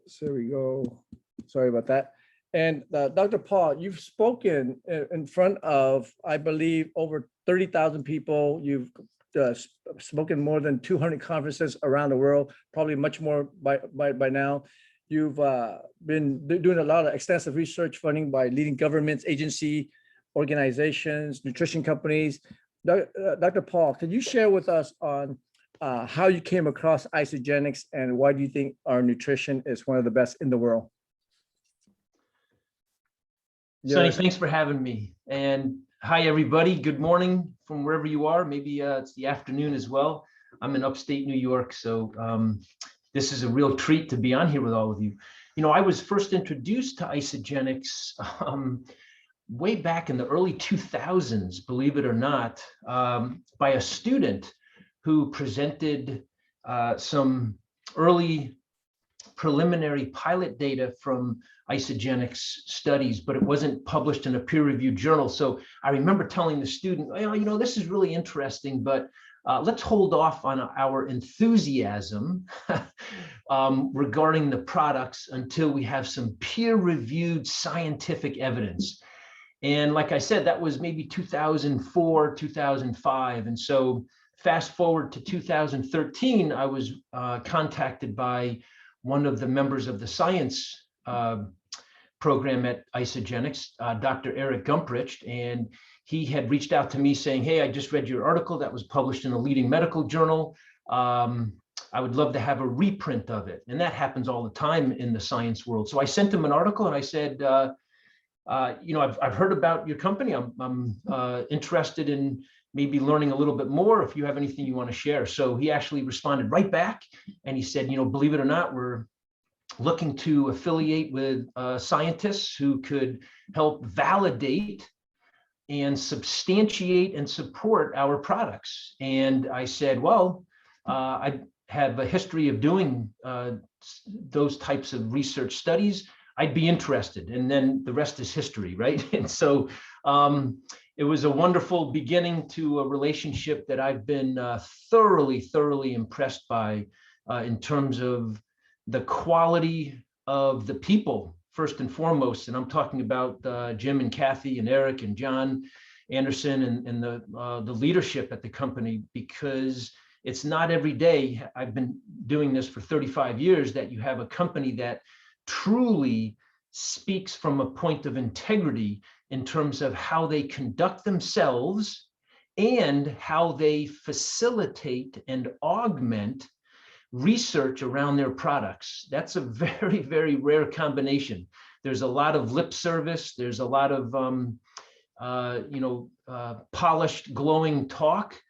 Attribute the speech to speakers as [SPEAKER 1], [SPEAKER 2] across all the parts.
[SPEAKER 1] So there we go. Sorry about that. And Dr. Paul, you've spoken in front of, I believe, over 30,000 people. You've spoken more than 200 conferences around the world, probably much more by now. You've been doing a lot of extensive research funding by leading governments, agency, organizations, nutrition companies. Dr. Paul, could you share with us on how you came across Isagenix and why do you think our nutrition is one of the best in the world?
[SPEAKER 2] Sonny, thanks for having me. And hi, everybody. Good morning from wherever you are. Maybe it's the afternoon as well. I'm in upstate New York, so this is a real treat to be on here with all of you. You know, I was first introduced to Isagenix way back in the early 2000s, believe it or not, by a student who presented some early preliminary pilot data from Isagenix studies, but it wasn't published in a peer-reviewed journal. So I remember telling the student, oh, you know, this is really interesting, but let's hold off on our enthusiasm regarding the products until we have some peer-reviewed scientific evidence. And like I said, that was maybe 2004, 2005. And so fast forward to 2013, I was contacted by one of the members of the science program at Isagenix, Dr. Eric Gumprecht, and he had reached out to me saying, hey, I just read your article that was published in a leading medical journal. I would love to have a reprint of it. And that happens all the time in the science world. So I sent him an article and I said, you know, I've heard about your company. I'm interested in maybe learning a little bit more if you have anything you want to share. So he actually responded right back and he said, you know, believe it or not, we're looking to affiliate with scientists who could help validate and substantiate and support our products. And I said, well, I have a history of doing those types of research studies. I'd be interested. And then the rest is history, right? And so it was a wonderful beginning to a relationship that I've been thoroughly impressed by in terms of the quality of the people, first and foremost. And I'm talking about Jim and Kathy and Eric and John Anderson and the leadership at the company, because it's not every day, I've been doing this for 35 years, that you have a company that truly speaks from a point of integrity in terms of how they conduct themselves and how they facilitate and augment research around their products. That's a very rare combination. There's a lot of lip service. There's a lot of polished, glowing talk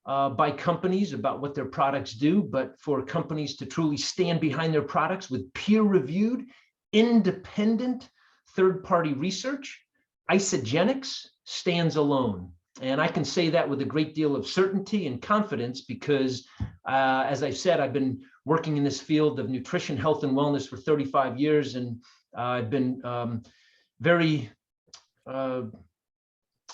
[SPEAKER 2] by companies about what their products do, but for companies to truly stand behind their products with peer-reviewed, independent, third-party research, Isagenix stands alone. And I can say that with a great deal of certainty and confidence because, as I've said, I've been working in this field of nutrition, health, and wellness for 35 years. And I've been very, I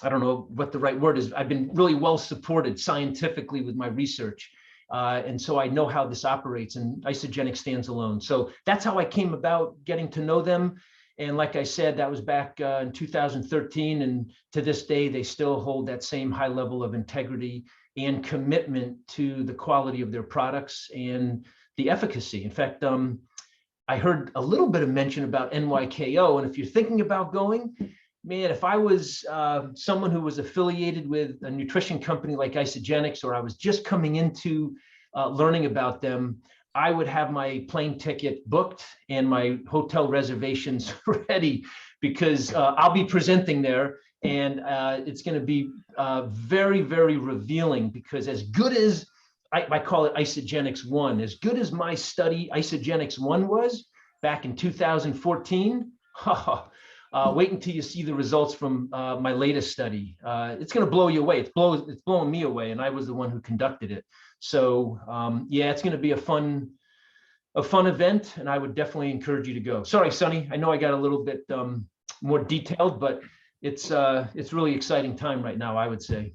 [SPEAKER 2] don't know what the right word is. I've been really well supported scientifically with my research. And so I know how this operates, and Isagenix stands alone. So that's how I came about getting to know them. And like I said, that was back in 2013. And to this day, they still hold that same high level of integrity and commitment to the quality of their products and the efficacy. In fact, I heard a little bit of mention about NYKO. And if you're thinking about going, man, if I was someone who was affiliated with a nutrition company like Isagenix, or I was just coming into learning about them, I would have my plane ticket booked and my hotel reservations ready, because I'll be presenting there, and it's going to be very revealing, because as good as I call it Isagenix 1, as good as my study Isagenix 1 was back in 2014, wait until you see the results from my latest study. It's going to blow you away. It's blowing me away, and I was the one who conducted it. So yeah, it's going to be a fun event, and I would definitely encourage you to go. Sorry, Sonny, I know I got a little bit more detailed, but it's really exciting time right now, I would say.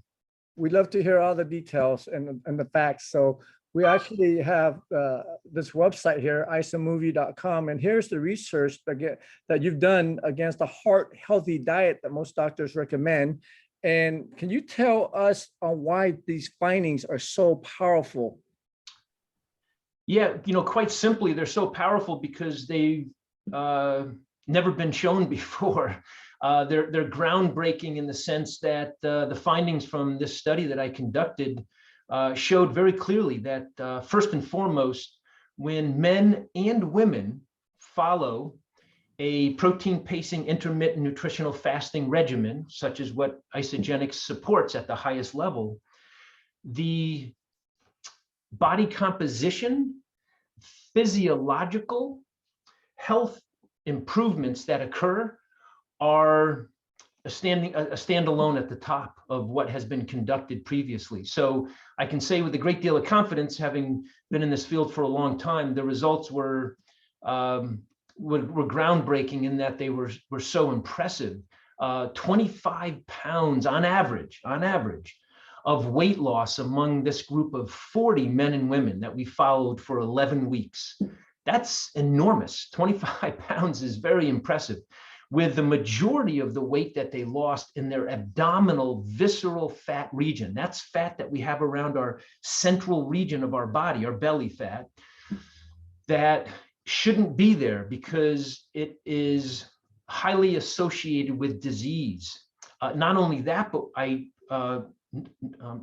[SPEAKER 1] We'd love to hear all the details and the facts. So we actually have this website here, isomovie.com, and here's the research that you've done against a heart healthy diet that most doctors recommend. And can you tell us on why these findings are so powerful?
[SPEAKER 2] Yeah, quite simply, they're so powerful because they've never been shown before. They're groundbreaking in the sense that the findings from this study that I conducted showed very clearly that first and foremost, when men and women follow a protein pacing intermittent nutritional fasting regimen, such as what Isagenix supports at the highest level, the body composition, physiological health improvements that occur are a standalone at the top of what has been conducted previously. So I can say with a great deal of confidence, having been in this field for a long time, the results were groundbreaking in that they were so impressive. 25 pounds on average of weight loss among this group of 40 men and women that we followed for 11 weeks. That's enormous. 25 pounds is very impressive, with the majority of the weight that they lost in their abdominal visceral fat region. That's fat that we have around our central region of our body, our belly fat, that shouldn't be there because it is highly associated with disease. Not only that, but I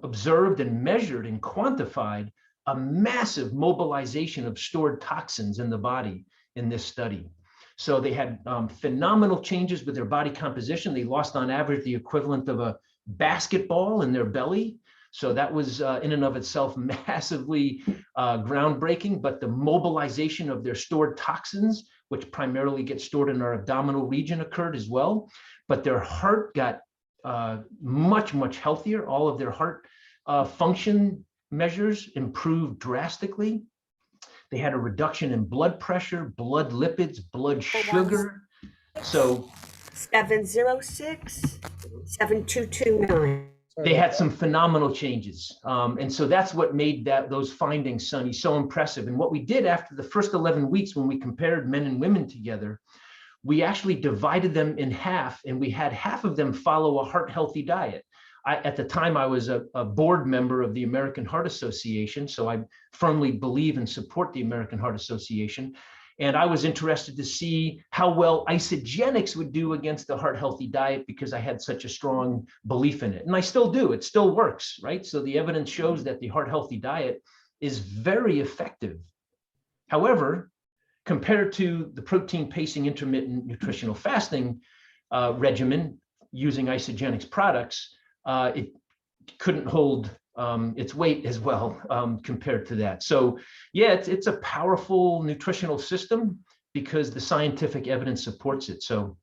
[SPEAKER 2] observed and measured and quantified a massive mobilization of stored toxins in the body in this study. So they had phenomenal changes with their body composition. They lost on average the equivalent of a basketball in their belly. So that was in and of itself massively groundbreaking, but the mobilization of their stored toxins, which primarily get stored in our abdominal region, occurred as well. But their heart got much, much healthier. All of their heart function measures improved drastically. They had a reduction in blood pressure, blood lipids, blood sugar. So
[SPEAKER 3] 706 7229.
[SPEAKER 2] they had some phenomenal changes. And so that's what made those findings, Sonny, so impressive. And what we did after the first 11 weeks, when we compared men and women together, we actually divided them in half, and we had half of them follow a heart healthy diet. At the time, I was a board member of the American Heart Association, so I firmly believe and support the American Heart Association. And I was interested to see how well Isagenix would do against the heart healthy diet because I had such a strong belief in it. And I still do, it still works, right? So the evidence shows that the heart healthy diet is very effective. However, compared to the protein pacing intermittent nutritional fasting regimen using Isagenix products, it couldn't hold its weight as well compared to that. So yeah, it's a powerful nutritional system because the scientific evidence supports it. So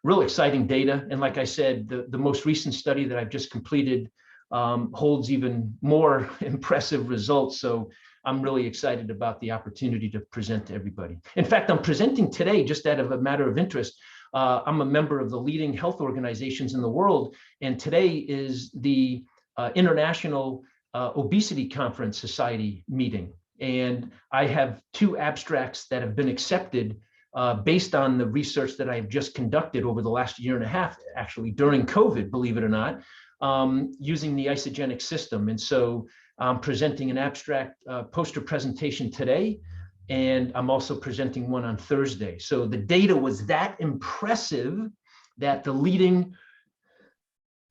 [SPEAKER 2] real exciting data. And like I said, the most recent study that I've just completed holds even more impressive results. So I'm really excited about the opportunity to present to everybody. In fact, I'm presenting today just out of a matter of interest. I'm a member of the leading health organizations in the world, and today is the International Obesity Conference Society meeting. And I have 2 abstracts that have been accepted based on the research that I've just conducted over the last year and a half, actually during COVID, believe it or not, using the Isagenix system. And so I'm presenting an abstract poster presentation today, and I'm also presenting one on Thursday. So the data was that impressive that the leading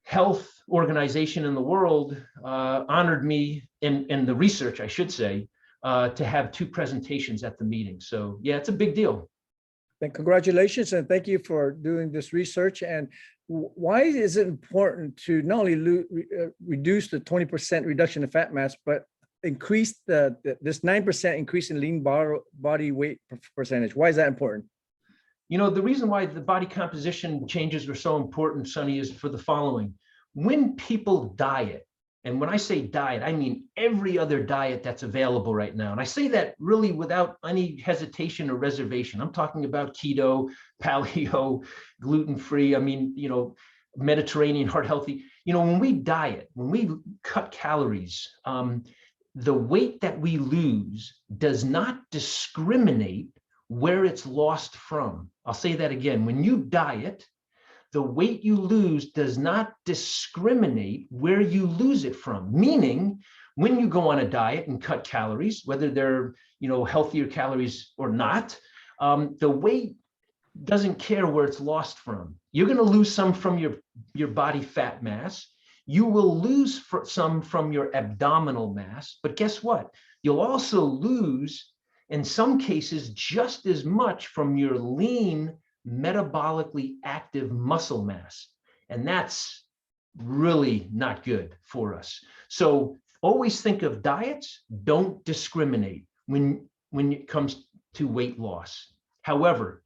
[SPEAKER 2] health organization in the world honored me in the research, I should say, to have 2 presentations at the meeting. So yeah, it's a big deal.
[SPEAKER 1] And congratulations, and thank you for doing this research. And why is it important to not only reduce the 20% reduction in fat mass, but increase this 9% increase in lean body weight percentage? Why is that important?
[SPEAKER 2] The reason why the body composition changes are so important, Sonny, is for the following. When people diet, and when I say diet, I mean every other diet that's available right now. And I say that really without any hesitation or reservation. I'm talking about keto, paleo, gluten-free, Mediterranean, heart healthy. When we diet, when we cut calories, the weight that we lose does not discriminate where it's lost from. I'll say that again. When you diet, the weight you lose does not discriminate where you lose it from. Meaning, when you go on a diet and cut calories, whether they're healthier calories or not, the weight doesn't care where it's lost from. You're going to lose some from your body fat mass. You will lose some from your abdominal mass, but guess what? You'll also lose, in some cases, just as much from your lean, metabolically active muscle mass. And that's really not good for us. So always think of diets, don't discriminate when it comes to weight loss. However,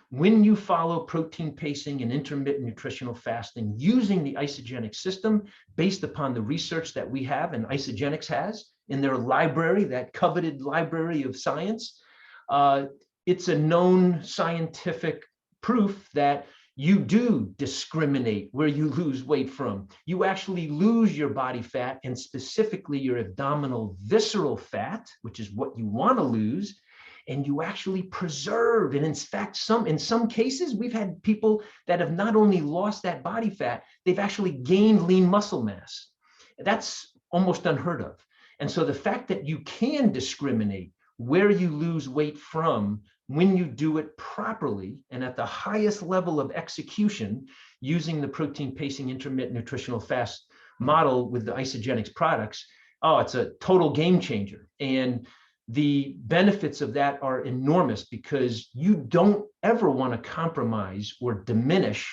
[SPEAKER 2] when you follow protein pacing and intermittent nutritional fasting using the Isagenix system, based upon the research that we have and Isagenix has in their library, that coveted library of science, it's a known scientific proof that you do discriminate where you lose weight from. You actually lose your body fat, and specifically your abdominal visceral fat, which is what you want to lose, and you actually preserve. And in fact, in some cases, we've had people that have not only lost that body fat, they've actually gained lean muscle mass. That's almost unheard of. And so the fact that you can discriminate where you lose weight from when you do it properly and at the highest level of execution using the protein pacing intermittent nutritional fast model with the Isagenix products, it's a total game changer. And the benefits of that are enormous, because you don't ever want to compromise or diminish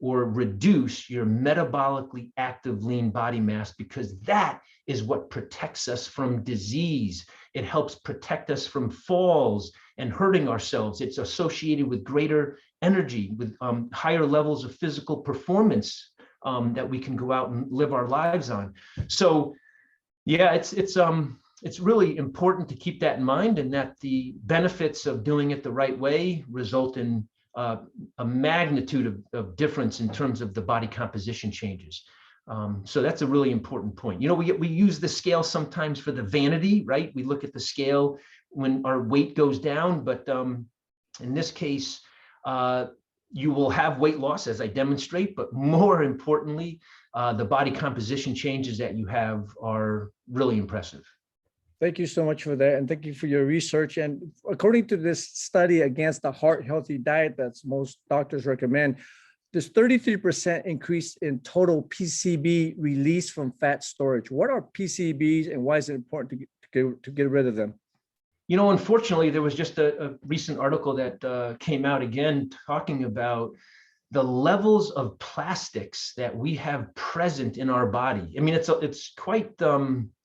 [SPEAKER 2] or reduce your metabolically active lean body mass, because that is what protects us from disease. It helps protect us from falls and hurting ourselves. It's associated with greater energy, with higher levels of physical performance that we can go out and live our lives on. So yeah, it's really important to keep that in mind, and that the benefits of doing it the right way result in a magnitude of difference in terms of the body composition changes. So that's a really important point. We use the scale sometimes for the vanity, right? We look at the scale when our weight goes down, but in this case, you will have weight loss, as I demonstrate, but more importantly, the body composition changes that you have are really impressive.
[SPEAKER 1] Thank you so much for that. And thank you for your research. And according to this study against the heart healthy diet that most doctors recommend, there's 33% increase in total PCB release from fat storage. What are PCBs and why is it important to get rid of them?
[SPEAKER 2] Unfortunately, there was just a recent article that came out again talking about the levels of plastics that we have present in our body. I mean, it's quite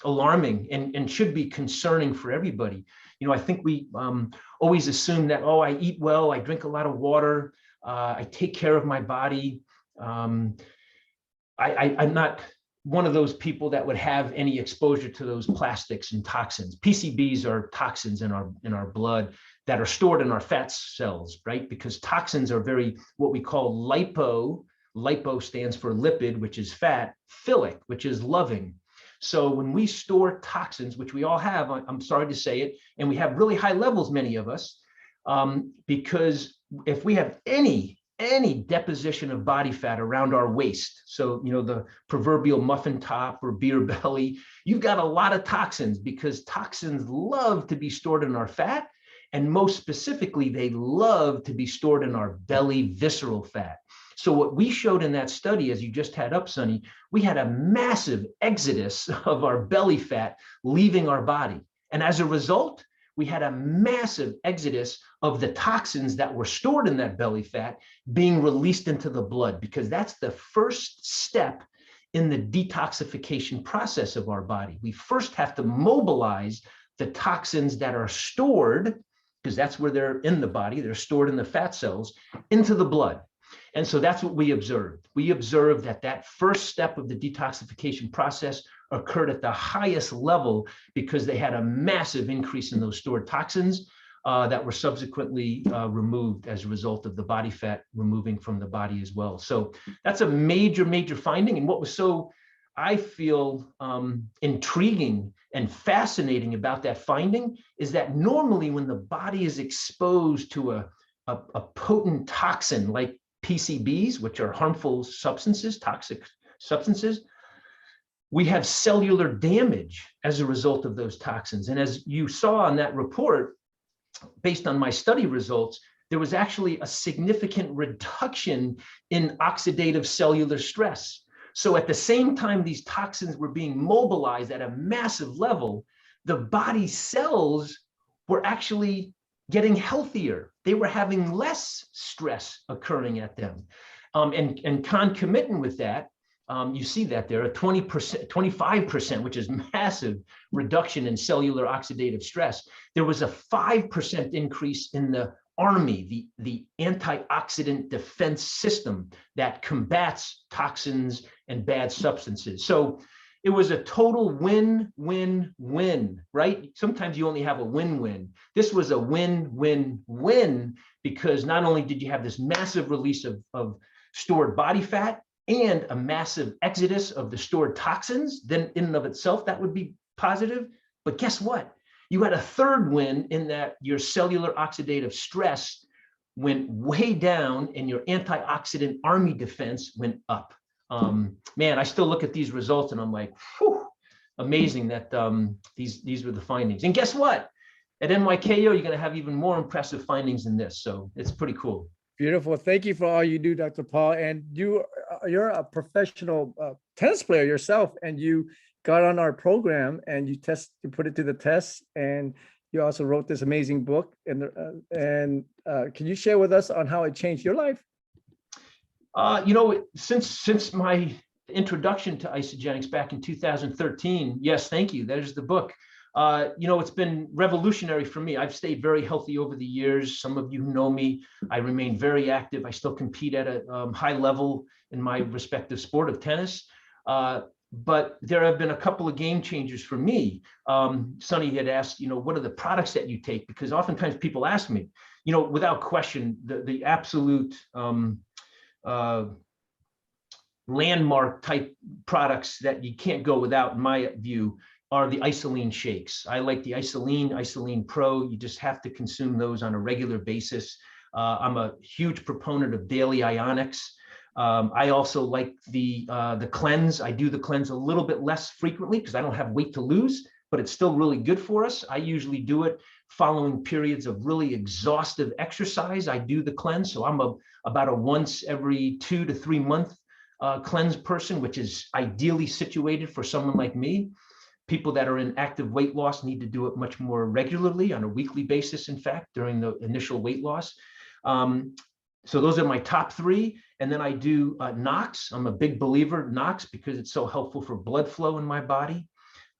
[SPEAKER 2] alarming and should be concerning for everybody. I think we always assume that, I eat well, I drink a lot of water, I take care of my body. I'm not one of those people that would have any exposure to those plastics and toxins. PCBs are toxins in our blood that are stored in our fat cells, right? Because toxins are what we call lipo. Lipo stands for lipid, which is fat, philic, which is loving. So when we store toxins, which we all have, I'm sorry to say it, and we have really high levels, many of us, because if we have any deposition of body fat around our waist, so the proverbial muffin top or beer belly, you've got a lot of toxins, because toxins love to be stored in our fat, and most specifically, they love to be stored in our belly visceral fat. So what we showed in that study, as you just had up, Sonny, we had a massive exodus of our belly fat leaving our body. And as a result, we had a massive exodus of the toxins that were stored in that belly fat being released into the blood, because that's the first step in the detoxification process of our body. We first have to mobilize the toxins that are stored, because that's where they're in the body, they're stored in the fat cells, into the blood. And so that's what we observed. We observed that first step of the detoxification process occurred at the highest level, because they had a massive increase in those stored toxins that were subsequently removed as a result of the body fat removing from the body as well. So that's a major, major finding. And what was so I feel intriguing and fascinating about that finding is that normally when the body is exposed to a potent toxin like PCBs, which are harmful substances, toxic substances, we have cellular damage as a result of those toxins. And as you saw on that report, based on my study results, there was actually a significant reduction in oxidative cellular stress. So at the same time these toxins were being mobilized at a massive level, the body cells were actually getting healthier. They were having less stress occurring at them. And concomitant with that, you see that there, a 20%, 25%, which is massive reduction in cellular oxidative stress. There was a 5% increase in the Army, the antioxidant defense system that combats toxins and bad substances. So it was a total win-win-win, right? Sometimes you only have a win-win. This was a win-win-win because not only did you have this massive release of stored body fat and a massive exodus of the stored toxins, then in and of itself, that would be positive. But guess what? You had a third win in that your cellular oxidative stress went way down and your antioxidant army defense went up. Man, I still look at these results and I'm like, whew, amazing that these were the findings. And guess what? At NYKO, you're going to have even more impressive findings than this. So it's pretty cool. Beautiful.
[SPEAKER 1] Thank you for all you do, Dr. Paul. And you're a professional tennis player yourself, and you got on our program and you put it to the test, and you also wrote this amazing book. And can you share with us on how it changed your life?
[SPEAKER 2] You know, since my introduction to Isagenix back in 2013, yes, thank you. That is the book. You know, it's been revolutionary for me. I've stayed very healthy over the years. Some of you who know me, I remain very active. I still compete at a high level in my respective sport of tennis. But there have been a couple of game changers for me. Sonny had asked, you know, what are the products that you take? Because oftentimes people ask me, you know, without question, the absolute landmark type products that you can't go without, in my view, are the isoline shakes. I like the isoline Pro. You just have to consume those on a regular basis. I'm a huge proponent of daily ionics. I also like the cleanse. I do the cleanse a little bit less frequently because I don't have weight to lose, but it's still really good for us. I usually do it following periods of really exhaustive exercise. I do the cleanse. So I'm about a once every 2 to 3 month cleanse person, which is ideally situated for someone like me. People that are in active weight loss need to do it much more regularly, on a weekly basis, in fact, during the initial weight loss. So those are my top 3. And then I do NOx. I'm a big believer in NOx because it's so helpful for blood flow in my body.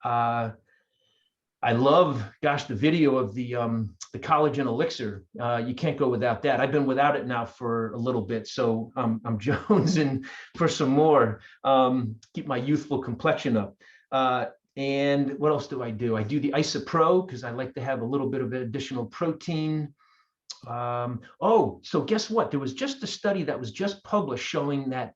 [SPEAKER 2] I love, gosh, the video of the collagen elixir. You can't go without that. I've been without it now for a little bit, so I'm jonesing for some more. Keep my youthful complexion up. And what else do? I do the Isopro because I like to have a little bit of additional protein. Oh, so guess what? There was just a study that was just published showing that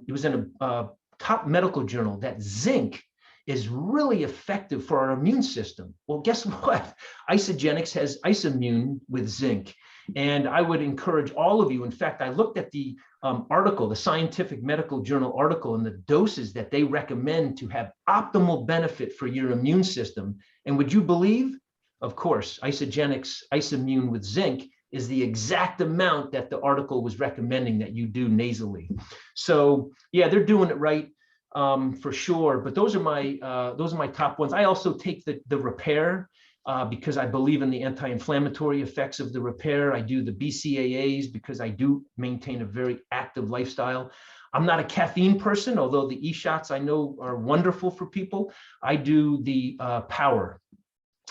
[SPEAKER 2] it was in a top medical journal that zinc is really effective for our immune system. Well, guess what? Isagenix has Isommune with zinc. And I would encourage all of you. In fact, I looked at the article, the scientific medical journal article, and the doses that they recommend to have optimal benefit for your immune system. And would you believe? Of course, Isagenix Isommune with zinc is the exact amount that the article was recommending that you do nasally. So yeah, they're doing it right for sure. But those are my top ones. I also take the repair because I believe in the anti-inflammatory effects of the repair. I do the BCAAs because I do maintain a very active lifestyle. I'm not a caffeine person, although the e-shots I know are wonderful for people. I do the power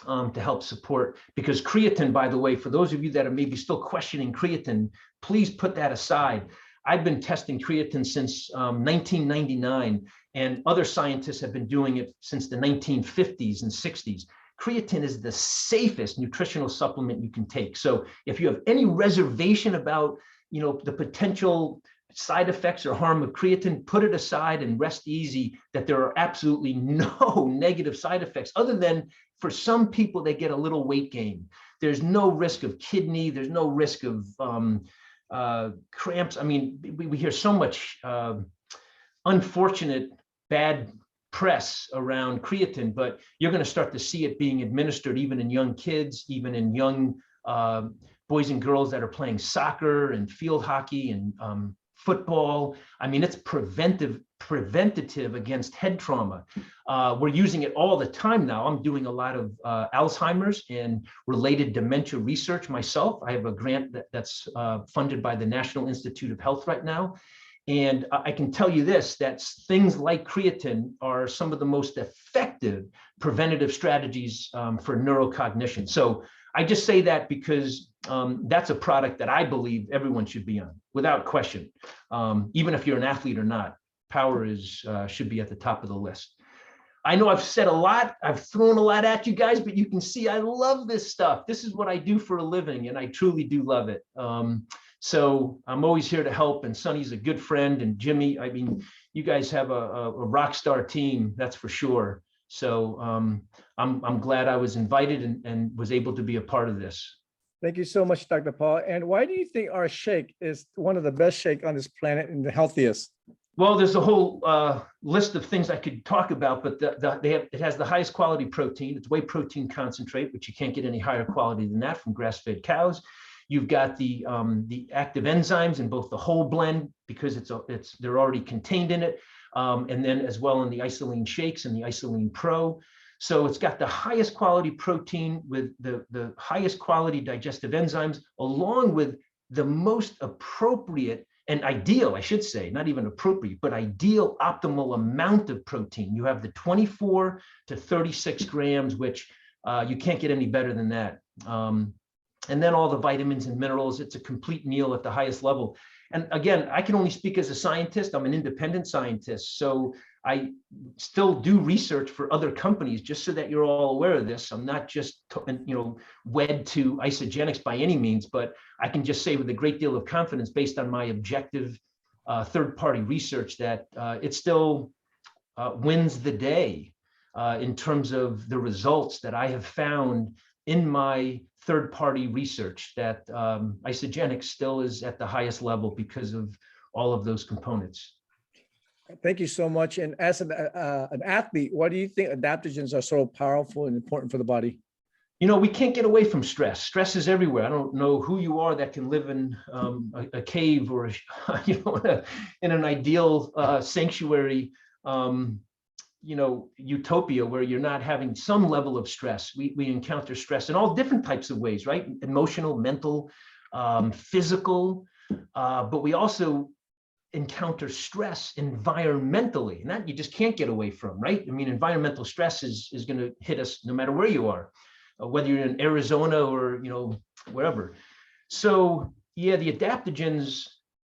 [SPEAKER 2] to help support, because creatine, by the way, for those of you that are maybe still questioning creatine, please put that aside. I've been testing creatine since 1999, and other scientists have been doing it since the 1950s and 60s. Creatine is the safest nutritional supplement you can take. So if you have any reservation about, you know, the potential side effects or harm of creatine, put it aside and rest easy that there are absolutely no negative side effects, other than for some people, they get a little weight gain. There's no risk of kidney. There's no risk of cramps. I mean, we hear so much unfortunate bad press around creatine, but you're going to start to see it being administered even in young kids, even in young boys and girls that are playing soccer and field hockey and football. I mean, it's preventative against head trauma. We're using it all the time now. I'm doing a lot of Alzheimer's and related dementia research myself. I have a grant that's funded by the National Institute of Health right now. And I can tell you this, that things like creatine are some of the most effective preventative strategies for neurocognition. So I just say that because that's a product that I believe everyone should be on, without question. Even if you're an athlete or not, power should be at the top of the list. I know I've said a lot, I've thrown a lot at you guys, but you can see I love this stuff. This is what I do for a living, and I truly do love it. So I'm always here to help, and Sonny's a good friend, and Jimmy, I mean, you guys have a rock star team, that's for sure. So I'm glad I was invited and was able to be a part of this.
[SPEAKER 1] Thank you so much, Dr. Paul. And why do you think our shake is one of the best shake on this planet and the healthiest?
[SPEAKER 2] Well, there's a whole list of things I could talk about, but it has the highest quality protein. It's whey protein concentrate, which you can't get any higher quality than that from grass-fed cows. You've got the active enzymes in both the whole blend, because they're already contained in it, and then as well in the isolene shakes and the isolene pro. So it's got the highest quality protein with the highest quality digestive enzymes, along with the most appropriate and ideal, I should say, not even appropriate, but ideal optimal amount of protein. You have the 24 to 36 grams, which you can't get any better than that. And then all the vitamins and minerals. It's a complete meal at the highest level. And again, I can only speak as a scientist. I'm an independent scientist. So I still do research for other companies, just so that you're all aware of this. I'm not just, wed to Isagenix by any means, but I can just say with a great deal of confidence, based on my objective third-party research, that it still wins the day in terms of the results that I have found in my third-party research, that Isagenix still is at the highest level because of all of those components.
[SPEAKER 1] Thank you so much. And as an athlete, why do you think adaptogens are so powerful and important for the body?
[SPEAKER 2] You know, we can't get away from stress. Stress is everywhere. I don't know who you are that can live in a cave or in an ideal sanctuary, utopia where you're not having some level of stress. We encounter stress in all different types of ways, right? Emotional, mental, physical, but we also encounter stress environmentally, and that you just can't get away from, right? I mean, environmental stress is going to hit us no matter where you are, whether you're in Arizona or wherever. So yeah, the adaptogens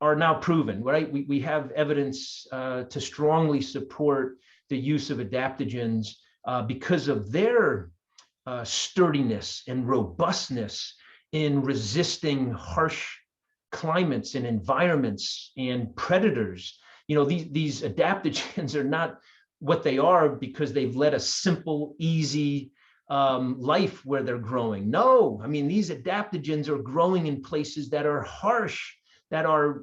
[SPEAKER 2] are now proven, right? We have evidence to strongly support the use of adaptogens because of their sturdiness and robustness in resisting harsh climates and environments and predators. These adaptogens are not what they are because they've led a simple, easy life where they're growing. No, I mean, these adaptogens are growing in places that are harsh, that are,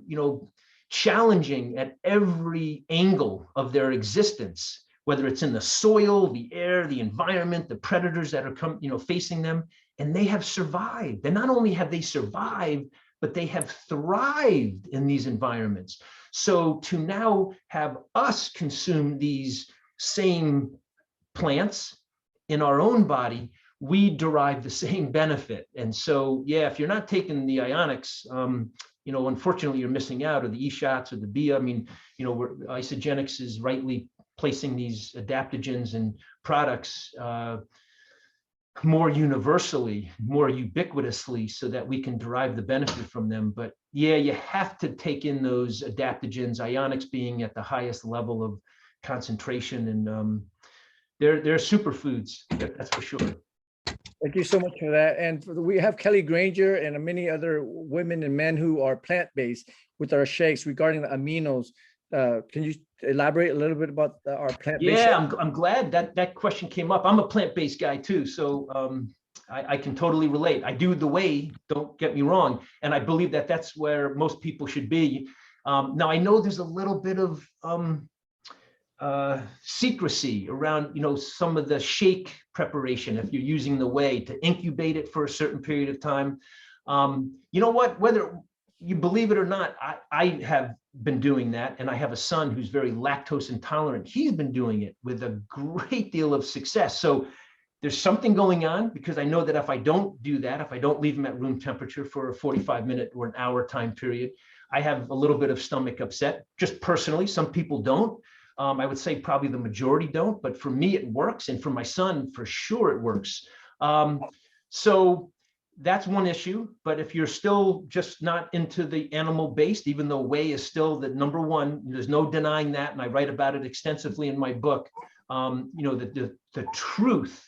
[SPEAKER 2] challenging at every angle of their existence, whether it's in the soil, the air, the environment, the predators that are facing them, and they have survived. And not only have they survived, but they have thrived in these environments. So to now have us consume these same plants in our own body, we derive the same benefit. And so, yeah, if you're not taking the ionics, unfortunately you're missing out, or the E-shots or the BIA. I mean, Isagenix is rightly placing these adaptogens and products more universally, more ubiquitously, so that we can derive the benefit from them. But yeah, you have to take in those adaptogens, ionics being at the highest level of concentration, and they're superfoods, that's for sure.
[SPEAKER 1] Thank you so much for that. And we have Kelly Granger and many other women and men who are plant-based with our shakes regarding the aminos. Can you elaborate a little bit about our plant-based?
[SPEAKER 2] Yeah, I'm glad that question came up. I'm a plant-based guy too, so I can totally relate. I do the whey, don't get me wrong, and I believe that that's where most people should be. Now I know there's a little bit of secrecy around, some of the shake preparation if you're using the whey to incubate it for a certain period of time. You know what? Whether you believe it or not, I have been doing that, and I have a son who's very lactose intolerant. He's been doing it with a great deal of success. So there's something going on, because I know that if I don't do that, if I don't leave him at room temperature for a 45-minute or an hour time period, I have a little bit of stomach upset, just personally. Some people don't. I would say probably the majority don't, but for me it works, and for my son for sure it works. So that's one issue. But if you're still just not into the animal based, even though whey is still the number one, there's no denying that, and I write about it extensively in my book. The truth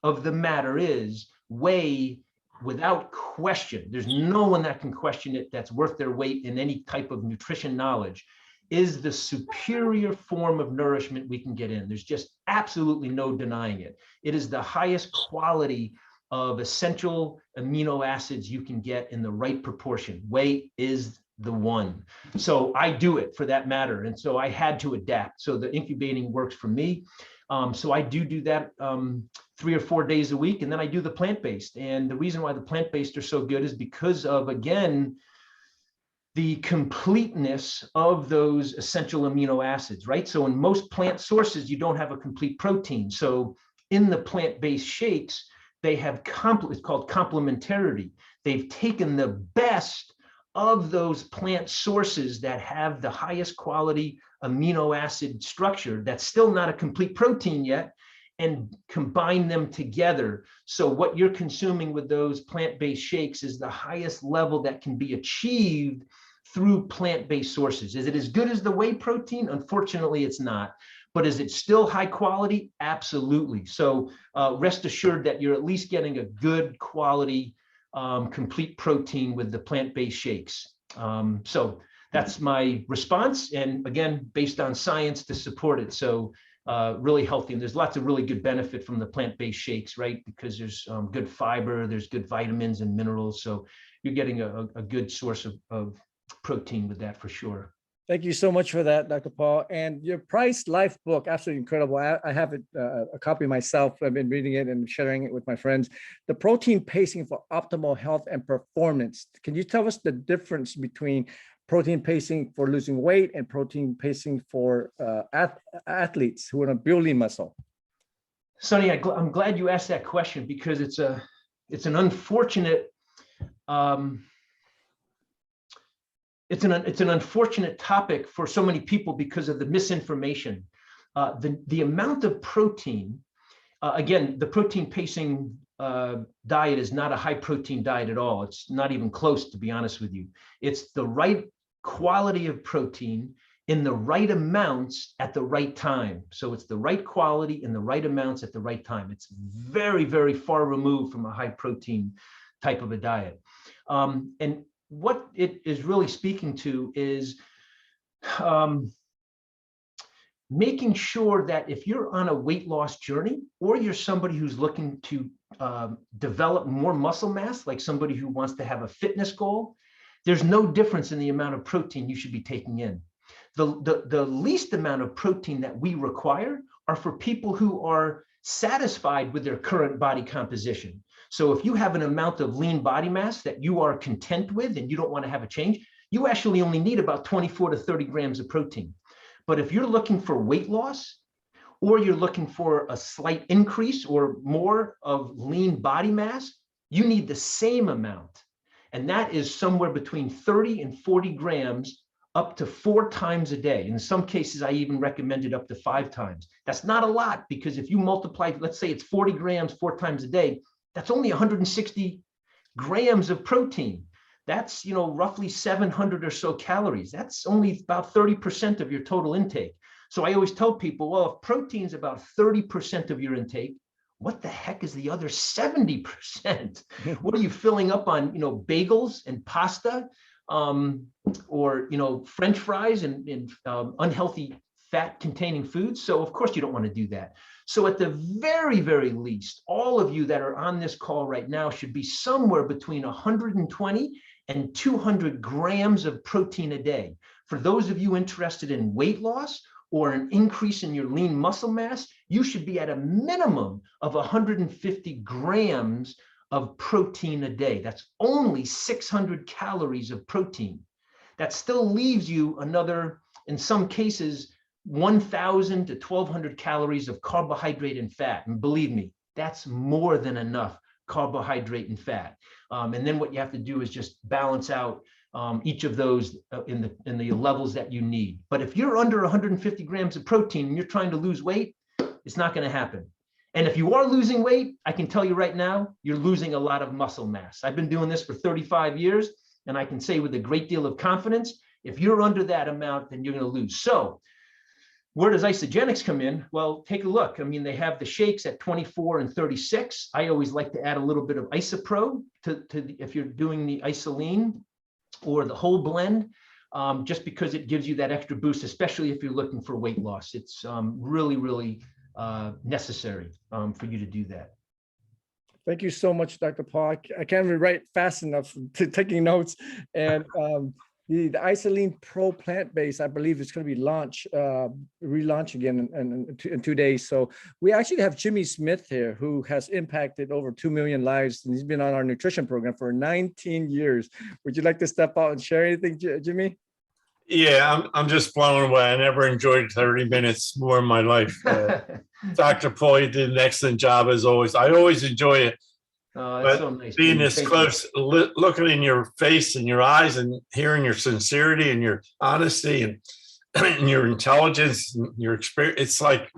[SPEAKER 2] of the matter is whey, without question, there's no one that can question it that's worth their weight in any type of nutrition knowledge, is the superior form of nourishment we can get in. There's just absolutely no denying it. It is the highest quality of essential amino acids you can get in the right proportion. Whey is the one. So I do it for that matter. And so I had to adapt. So the incubating works for me. So I do that 3 or 4 days a week. And then I do the plant-based. And the reason why the plant-based are so good is because of, again, the completeness of those essential amino acids, right? So in most plant sources, you don't have a complete protein. So in the plant-based shakes, they have it's called complementarity. They've taken the best of those plant sources that have the highest quality amino acid structure that's still not a complete protein yet, and combine them together. So what you're consuming with those plant-based shakes is the highest level that can be achieved through plant-based sources. Is it as good as the whey protein? Unfortunately, it's not. But is it still high quality? Absolutely. So rest assured that you're at least getting a good quality complete protein with the plant-based shakes. So that's my response. And again, based on science to support it. So really healthy. And there's lots of really good benefit from the plant-based shakes, right? Because there's good fiber, there's good vitamins and minerals. So you're getting a good source of protein with that for sure.
[SPEAKER 1] Thank you so much for that, Dr. Paul. And your Price Life book, absolutely incredible. I have it, a copy myself. I've been reading it and sharing it with my friends. The protein pacing for optimal health and performance. Can you tell us the difference between protein pacing for losing weight and protein pacing for athletes who are building muscle?
[SPEAKER 2] Sonny, I'm glad you asked that question, because it's an unfortunate it's an unfortunate topic for so many people because of the misinformation. The amount of protein, again, the protein pacing diet is not a high protein diet at all. It's not even close, to be honest with you. It's the right quality of protein in the right amounts at the right time. So it's the right quality in the right amounts at the right time. It's very, very far removed from a high protein type of a diet. And what it is really speaking to is making sure that if you're on a weight loss journey, or you're somebody who's looking to develop more muscle mass, like somebody who wants to have a fitness goal, there's no difference in the amount of protein you should be taking in. The least amount of protein that we require are for people who are satisfied with their current body composition. So if you have an amount of lean body mass that you are content with and you don't want to have a change, you actually only need about 24 to 30 grams of protein. But if you're looking for weight loss, or you're looking for a slight increase or more of lean body mass, you need the same amount. And that is somewhere between 30 and 40 grams up to 4 times a day. In some cases, I even recommended up to 5 times. That's not a lot, because if you multiply, let's say it's 40 grams 4 times a day, that's only 160 grams of protein. That's, roughly 700 or so calories. That's only about 30% of your total intake. So I always tell people, well, if protein's about 30% of your intake, what the heck is the other 70%? What are you filling up on, bagels and pasta, or, French fries and unhealthy fat containing foods? So of course you don't want to do that. So at the very, very least, all of you that are on this call right now should be somewhere between 120 and 200 grams of protein a day. For those of you interested in weight loss or an increase in your lean muscle mass, you should be at a minimum of 150 grams of protein a day. That's only 600 calories of protein. That still leaves you another, in some cases, 1,000 to 1,200 calories of carbohydrate and fat. And believe me, that's more than enough carbohydrate and fat. And then what you have to do is just balance out each of those in the levels that you need. But if you're under 150 grams of protein and you're trying to lose weight, it's not going to happen. And if you are losing weight, I can tell you right now, you're losing a lot of muscle mass. I've been doing this for 35 years, and I can say with a great deal of confidence, if you're under that amount, then you're going to lose. So where does Isagenix come in? Well, take a look. I mean, they have the shakes at 24 and 36. I always like to add a little bit of Isopro if you're doing the isoline or the whole blend, just because it gives you that extra boost, especially if you're looking for weight loss. It's really, really necessary for you to do that.
[SPEAKER 1] Thank you so much, Dr. Paul. I can't even write fast enough to taking notes. And the Isoline Pro plant-based, I believe, is going to be relaunched again in 2 days. So we actually have Jimmy Smith here, who has impacted over 2 million lives, and he's been on our nutrition program for 19 years. Would you like to step out and share anything, Jimmy?
[SPEAKER 4] Yeah, I'm just blown away. I never enjoyed 30 minutes more in my life. Dr. Paul, you did an excellent job as always. I always enjoy it.
[SPEAKER 2] That's so nice.
[SPEAKER 4] Being this close, looking in your face and your eyes and hearing your sincerity and your honesty and your intelligence and your experience, it's like,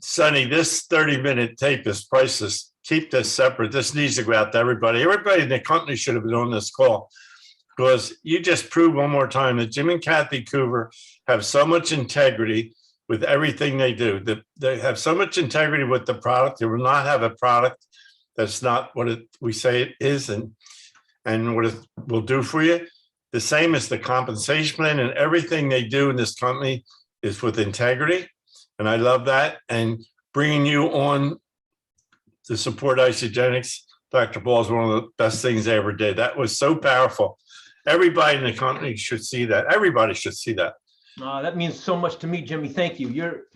[SPEAKER 4] Sonny, this 30-minute tape is priceless. Keep this separate. This needs to go out to everybody. Everybody in the company should have been on this call, because you just proved one more time that Jim and Kathy Coover have so much integrity with everything they do. They have so much integrity with the product. They will not have a product that's not what we say it is and what it will do for you. The same as the compensation plan, and everything they do in this company is with integrity. And I love that. And bringing you on to support Isagenix, Dr. Paul, is one of the best things they ever did. That was so powerful. Everybody in the company should see that. Everybody should see that.
[SPEAKER 2] That means so much to me, Jimmy. Thank you. You're,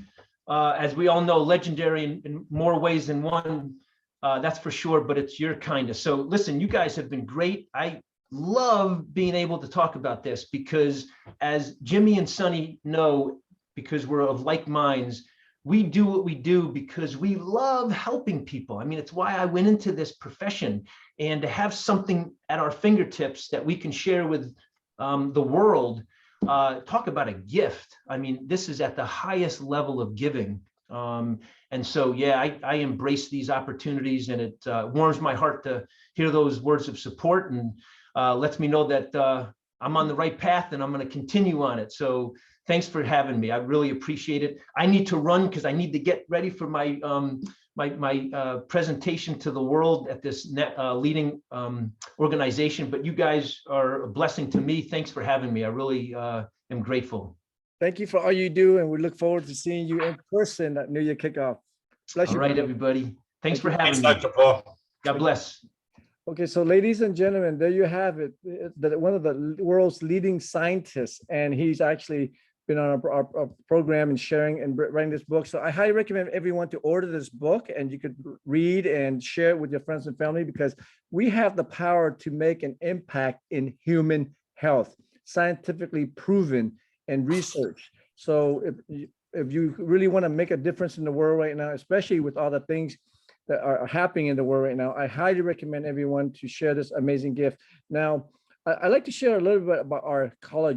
[SPEAKER 2] as we all know, legendary in more ways than one. That's for sure, but it's your kindness. So listen, you guys have been great. I love being able to talk about this because, as Jimmy and Sonny know, because we're of like minds, we do what we do because we love helping people. I mean, it's why I went into this profession, and to have something at our fingertips that we can share with the world, talk about a gift. I mean, this is at the highest level of giving. And so, yeah, I embrace these opportunities, and it warms my heart to hear those words of support, and lets me know that I'm on the right path and I'm going to continue on it. So thanks for having me. I really appreciate it. I need to run because I need to get ready for my my presentation to the world at this leading organization. But you guys are a blessing to me. Thanks for having me. I really am grateful.
[SPEAKER 1] Thank you for all you do, and we look forward to seeing you in person at New Year kickoff. Bless you.
[SPEAKER 2] All right, everybody. Thanks for having me.
[SPEAKER 4] Dr. Paul.
[SPEAKER 2] God bless.
[SPEAKER 1] Okay, so ladies and gentlemen, there you have it. One of the world's leading scientists, and he's actually been on our program and sharing and writing this book. So I highly recommend everyone to order this book, and you could read and share it with your friends and family, because we have the power to make an impact in human health, scientifically proven and research. So if you really want to make a difference in the world right now, especially with all the things that are happening in the world right now, I highly recommend everyone to share this amazing gift. Now, I'd like to share a little bit about our college.